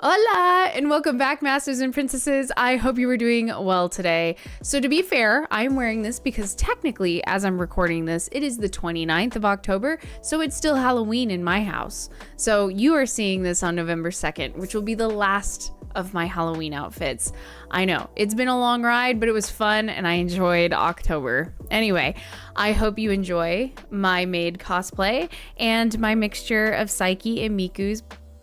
Hola and welcome back, masters and princesses. I hope you were doing well today. So to be fair, I'm wearing this because technically, as I'm recording this, it is the 29th of October, so it's still Halloween in my house. So you are seeing this on November 2nd, which will be the last of my Halloween outfits. I know, it's been a long ride, but it was fun and I enjoyed October. Anyway, I hope you enjoy my maid cosplay and my mixture of Psyche and Miku's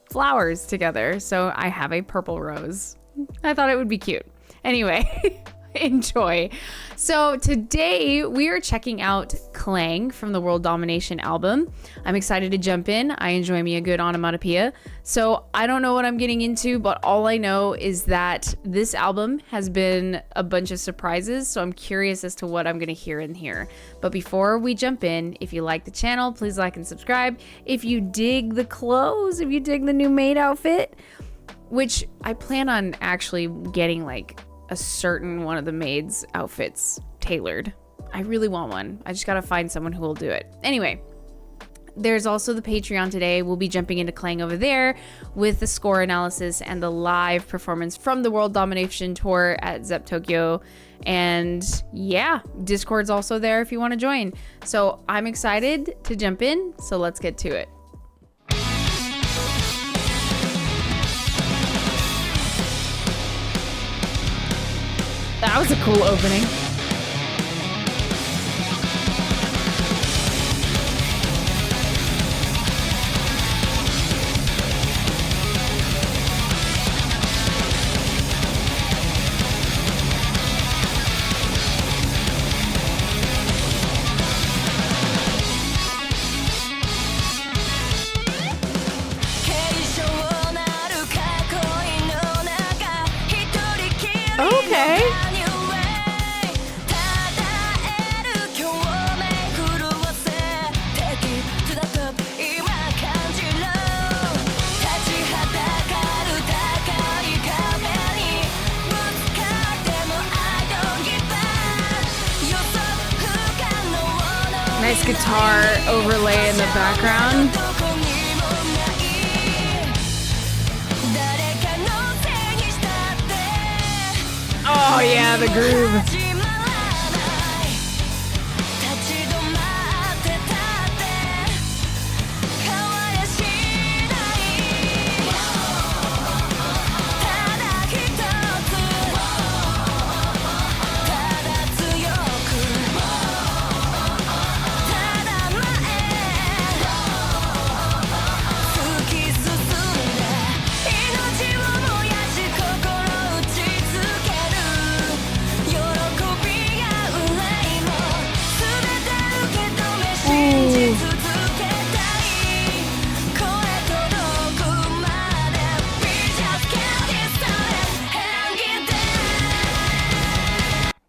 flowers together. So I have a purple rose. I thought it would be cute. Anyway, enjoy. So today we are checking out CLANG from the World Domination album. I'm excited to jump in. I enjoy me a good onomatopoeia. So I don't know what I'm getting into, but all I know is that this album has been a bunch of surprises. So I'm curious as to what I'm going to hear in here. But before we jump in, if you like the channel, please like and subscribe. If you dig the clothes, if you dig the new maid outfit, which I plan on actually getting like a certain one of the maid's outfits tailored. I really want one. I just gotta find someone who will do it. Anyway, there's also the Patreon today. We'll be jumping into CLANG over there with the score analysis and the live performance from the World Domination Tour at Zepp Tokyo. And yeah, Discord's also there if you want to join. So I'm excited to jump in, so let's get to it. That was a cool opening. Okay. Nice guitar overlay in the background. Oh yeah, the groove.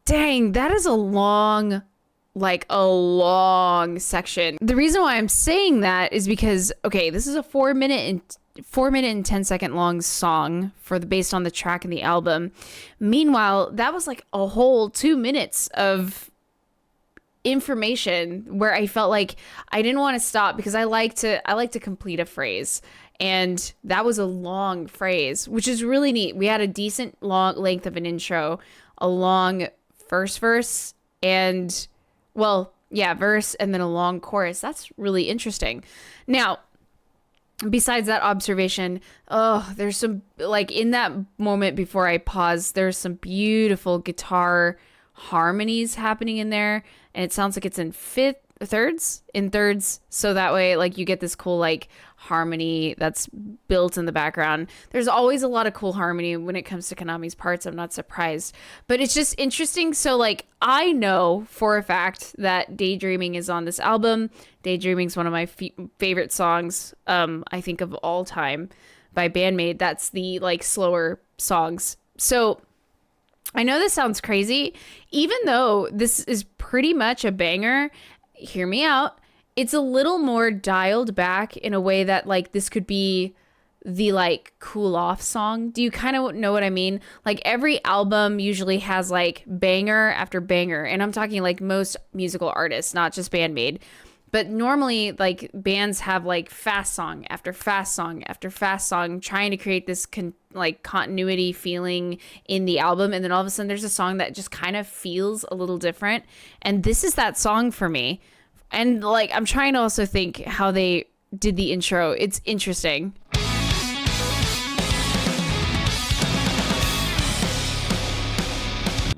Dang, that is a long section. The reason why I'm saying that is because, okay, this is a 4 minute and 10 second long song based on the track in the album. Meanwhile, that was like a whole 2 minutes of information where I felt like I didn't want to stop because I like to complete a phrase. And that was a long phrase, which is really neat. We had a decent long length of an intro, a long first verse, and verse and then a long chorus. That's really interesting. Now, besides that observation, there's some, like, in that moment before I paused, there's some beautiful guitar harmonies happening in there, and it sounds like it's in thirds, so that way, like, you get this cool, like, harmony that's built in the background. There's always a lot of cool harmony when it comes to Kanami's parts. I'm not surprised, but it's just interesting. So, like, I know for a fact that Daydreaming is on this album. Daydreaming is one of my favorite songs, I think, of all time by BAND-MAID. That's the, like, slower songs. So I know this sounds crazy, even though this is pretty much a banger. Hear me out. It's a little more dialed back in a way that, like, this could be the, like, cool off song. Do you kind of know what I mean? Like, every album usually has, like, banger after banger. And I'm talking, like, most musical artists, not just BAND-MAID. But normally, like, bands have like fast song after fast song after fast song, trying to create this like continuity feeling in the album, and then all of a sudden there's a song that just kind of feels a little different, and this is that song for me. And like, I'm trying to also think how they did the intro. It's interesting.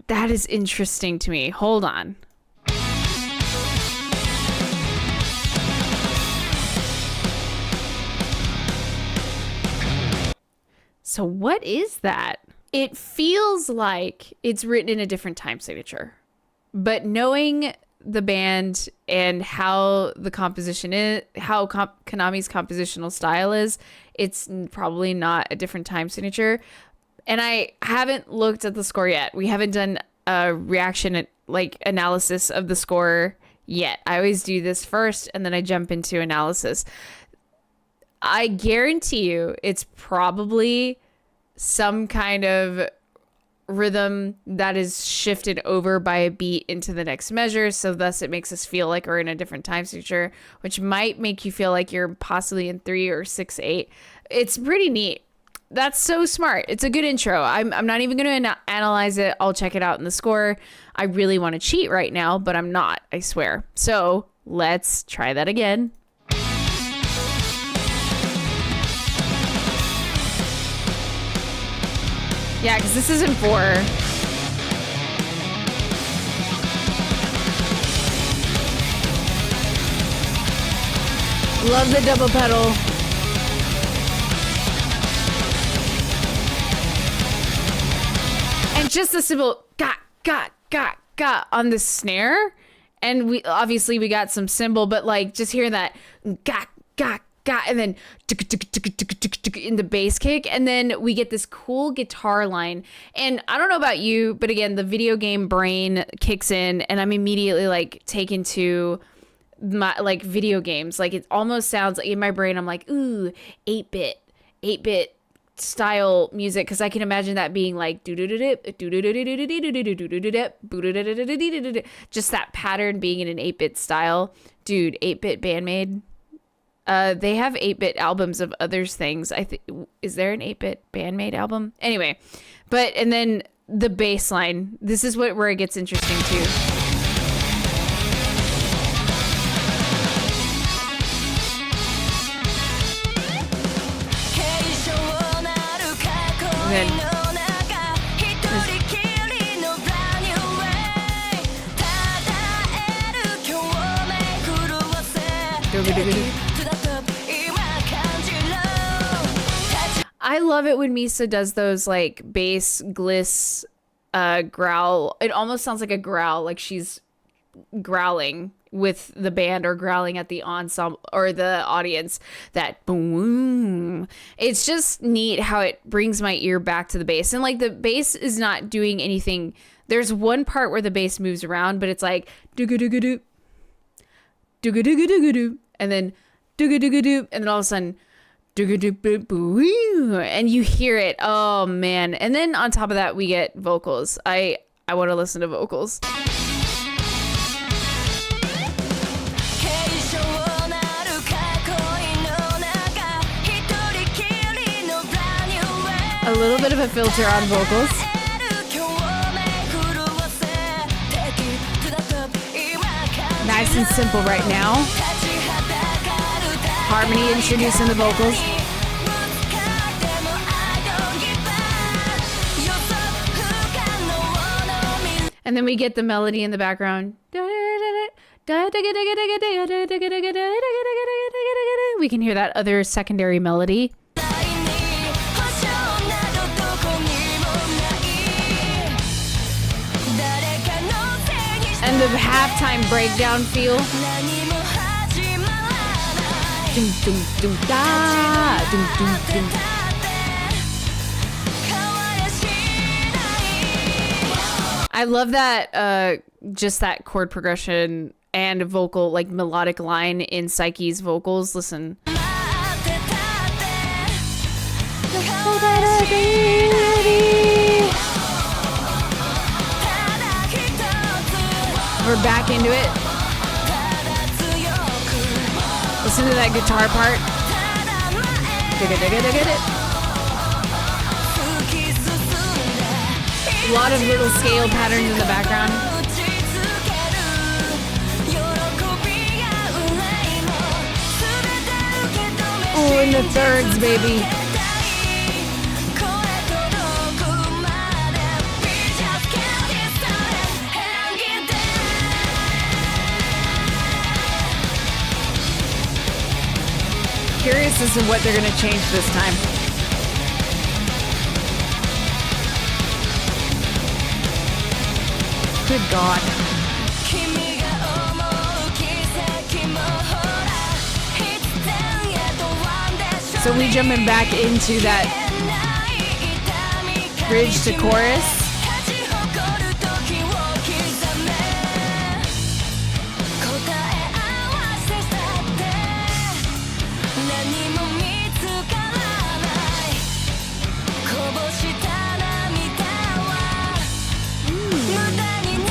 That is interesting to me. Hold on. So what is that? It feels like it's written in a different time signature, but knowing the band and how the composition is, how Kanami's compositional style is, it's probably not a different time signature. And I haven't looked at the score yet. We haven't done a reaction, like, analysis of the score yet. I always do this first and then I jump into analysis. I guarantee you it's probably some kind of rhythm that is shifted over by a beat into the next measure, so thus it makes us feel like we're in a different time signature, which might make you feel like you're possibly in 3 or 6/8. It's pretty neat. That's so smart. It's a good intro. I'm not even going to analyze it. I'll check it out in the score. I really want to cheat right now, but I'm not, I swear. So let's try that again. Yeah, because this isn't 4. Love the double pedal. And just the simple ga on the snare. And we obviously we got some cymbal, but like just hearing that ga, and then in the bass kick, and then we get this cool guitar line. And I don't know about you, but again, the video game brain kicks in and I'm immediately like taken to my like video games. Like it almost sounds like in my brain I'm like, ooh, 8-bit style music, because I can imagine that being like just that pattern being in an 8-bit style. Dude, 8-bit BAND-MAID. They have 8-bit albums of other things. I think, is there an 8-bit BAND-MAID album? Anyway, but and then the bass line. This is where it gets interesting too. And then I love it when Misa does those like bass gliss growl. It almost sounds like a growl, like she's growling with the band or growling at the ensemble or the audience. That boom. It's just neat how it brings my ear back to the bass. And like the bass is not doing anything. There's one part where the bass moves around, but it's like doo-ga-doo-ga-doo, doo-ga-doo-ga-doo-ga-doo, and then doo-ga-doo-ga-doo, and then all of a sudden and you hear it. Oh man. And then on top of that we get vocals. I want to listen to vocals. A little bit of a filter on vocals. Nice and simple right now. Harmony introducing the vocals. And then we get the melody in the background. We can hear that other secondary melody. And the halftime breakdown feel. I love that, just that chord progression and vocal, like melodic line in Psyche's vocals. Listen. We're back into it. Listen to that guitar part. A lot of little scale patterns in the background. Oh, and the thirds, baby. Curious as to what they're going to change this time. Good God. So we jumping back into that bridge to chorus.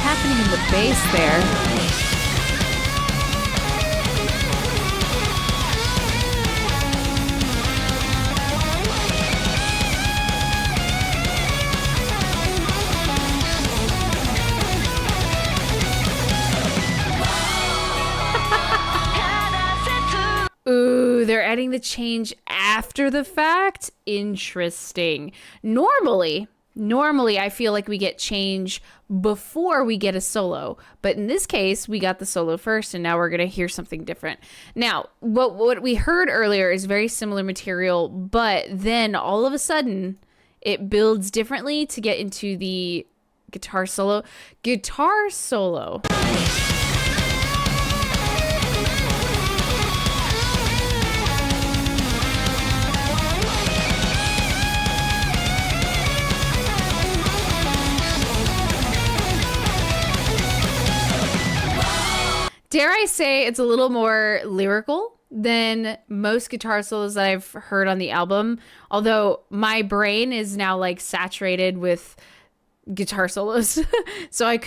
Happening in the bass there. Ooh, they're adding the change after the fact? Interesting. Normally I feel like we get change before we get a solo, but in this case we got the solo first, and now we're gonna hear something different. Now what we heard earlier is very similar material, but then all of a sudden it builds differently to get into the guitar solo. Dare I say it's a little more lyrical than most guitar solos that I've heard on the album, although my brain is now like saturated with guitar solos. So I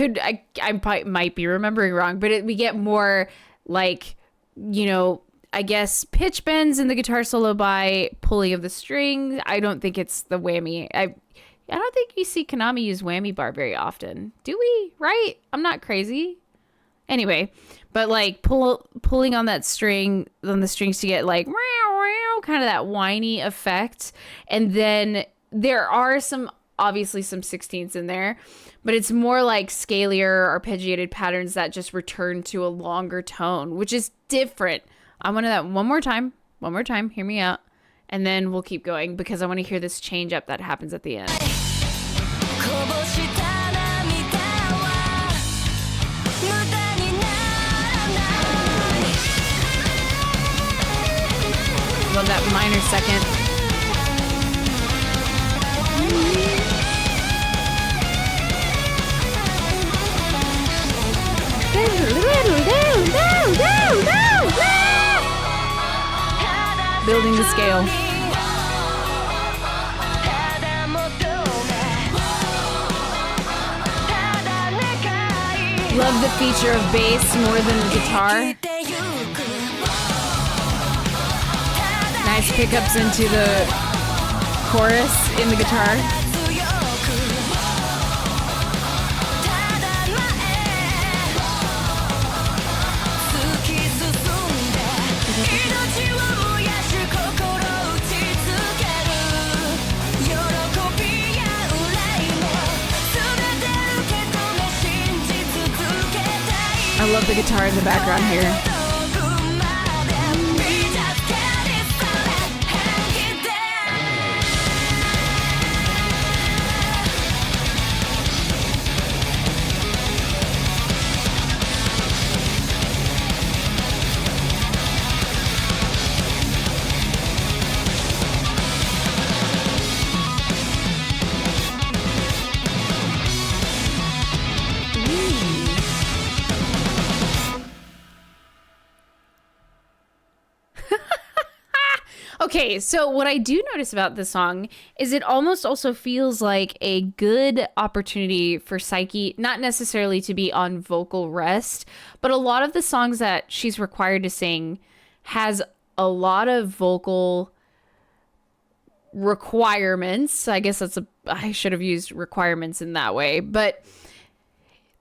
might be remembering wrong, but we get more like, you know, I guess pitch bends in the guitar solo by pulling of the strings. I don't think it's the whammy. I don't think you see Kanami use whammy bar very often. Do we? Right? I'm not crazy. Anyway, but like pulling on that string, on the strings to get like kind of that whiny effect. And then there are obviously some 16ths in there, but it's more like scalier arpeggiated patterns that just return to a longer tone, which is different. I want that one more time, hear me out. And then we'll keep going because I want to hear this change up that happens at the end. Love that minor second. Building the scale. Love the feature of bass more than the guitar. Nice pickups into the chorus in the guitar. I love the guitar in the background here. Okay, so what I do notice about this song is it almost also feels like a good opportunity for Psyche, not necessarily to be on vocal rest, but a lot of the songs that she's required to sing has a lot of vocal requirements. I guess I should have used requirements in that way, but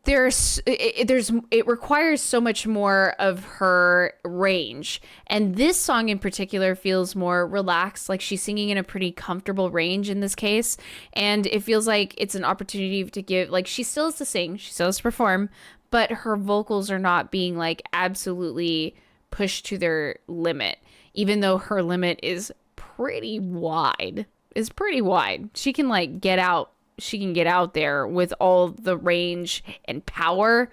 it requires so much more of her range, and this song in particular feels more relaxed, like she's singing in a pretty comfortable range in this case, and it feels like it's an opportunity to give, like, she still has to sing, she still has to perform, but her vocals are not being like absolutely pushed to their limit, even though her limit is pretty wide. She can like get out there with all the range and power,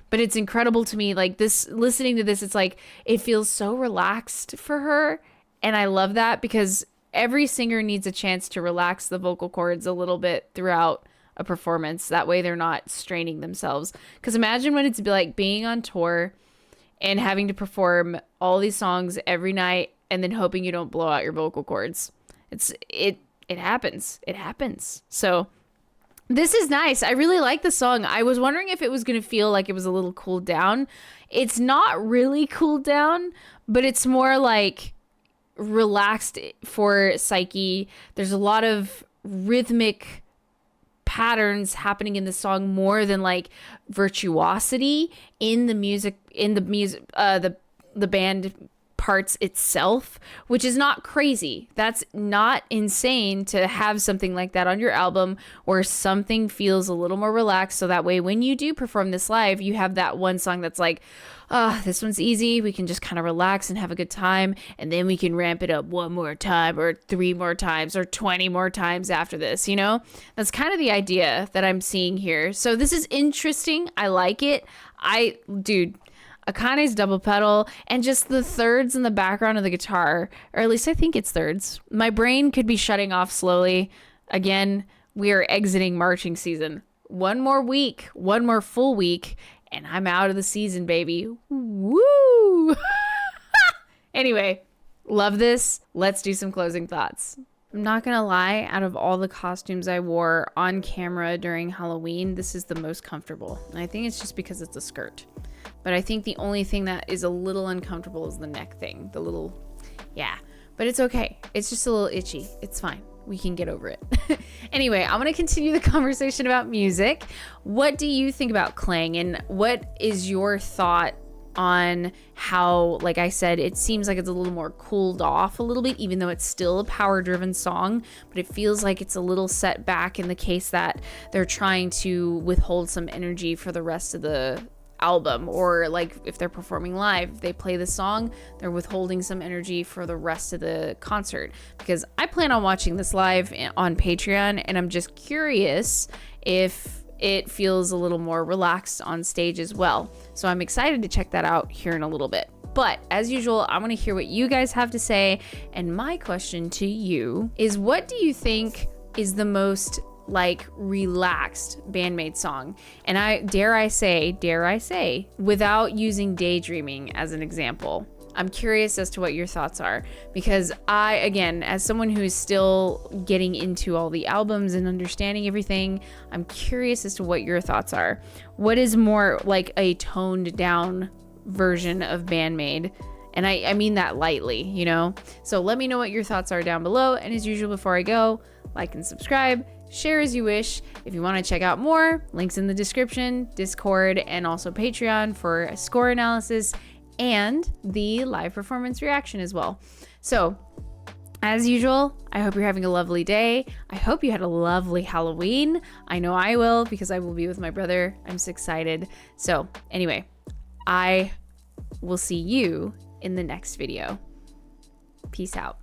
but it's incredible to me, like, this, listening to this, it's like it feels so relaxed for her, and I love that, because every singer needs a chance to relax the vocal cords a little bit throughout a performance, that way they're not straining themselves. Because imagine what it's like being on tour and having to perform all these songs every night and then hoping you don't blow out your vocal cords. It happens. So this is nice. I really like the song. I was wondering if it was going to feel like it was a little cooled down. It's not really cooled down, but it's more like relaxed for Psyche. There's a lot of rhythmic patterns happening in the song, more than like virtuosity in the music, the band parts itself, which is not crazy. That's not insane to have something like that on your album, where something feels a little more relaxed, so that way when you do perform this live, you have that one song that's like, this one's easy, we can just kind of relax and have a good time, and then we can ramp it up one more time or 3 more times or 20 more times after this, you know? That's kind of the idea that I'm seeing here. So this is interesting. I like it. Dude, Akane's double pedal and just the thirds in the background of the guitar, or at least I think it's thirds. My brain could be shutting off slowly. Again, we are exiting marching season. One more week, one more full week, and I'm out of the season, baby. Woo! Anyway, love this. Let's do some closing thoughts. I'm not gonna lie, out of all the costumes I wore on camera during Halloween, this is the most comfortable. And I think it's just because it's a skirt. But I think the only thing that is a little uncomfortable is the neck thing. Yeah. But it's okay. It's just a little itchy. It's fine. We can get over it. Anyway, I'm going to continue the conversation about music. What do you think about CLANG? And what is your thought on how, like I said, it seems like it's a little more cooled off a little bit, even though it's still a power-driven song, but it feels like it's a little set back in the case that they're trying to withhold some energy for the rest of the album, or like if they're performing live, they play the song, they're withholding some energy for the rest of the concert, because I plan on watching this live on Patreon, and I'm just curious if it feels a little more relaxed on stage as well. So I'm excited to check that out here in a little bit. But as usual, I want to hear what you guys have to say, and my question to you is, what do you think is the most like relaxed BAND-MAID song? And I dare I say, without using Daydreaming as an example. I'm curious as to what your thoughts are, because I, again, as someone who is still getting into all the albums and understanding everything, I'm curious as to what your thoughts are. What is more like a toned down version of BAND-MAID? And I mean that lightly, you know? So let me know what your thoughts are down below. And as usual, before I go, like and subscribe. Share as you wish. If you want to check out more, links in the description, Discord, and also Patreon for a score analysis and the live performance reaction as well. So, as usual, I hope you're having a lovely day. I hope you had a lovely Halloween. I know I will, because I will be with my brother. I'm so excited. So, anyway, I will see you in the next video. Peace out.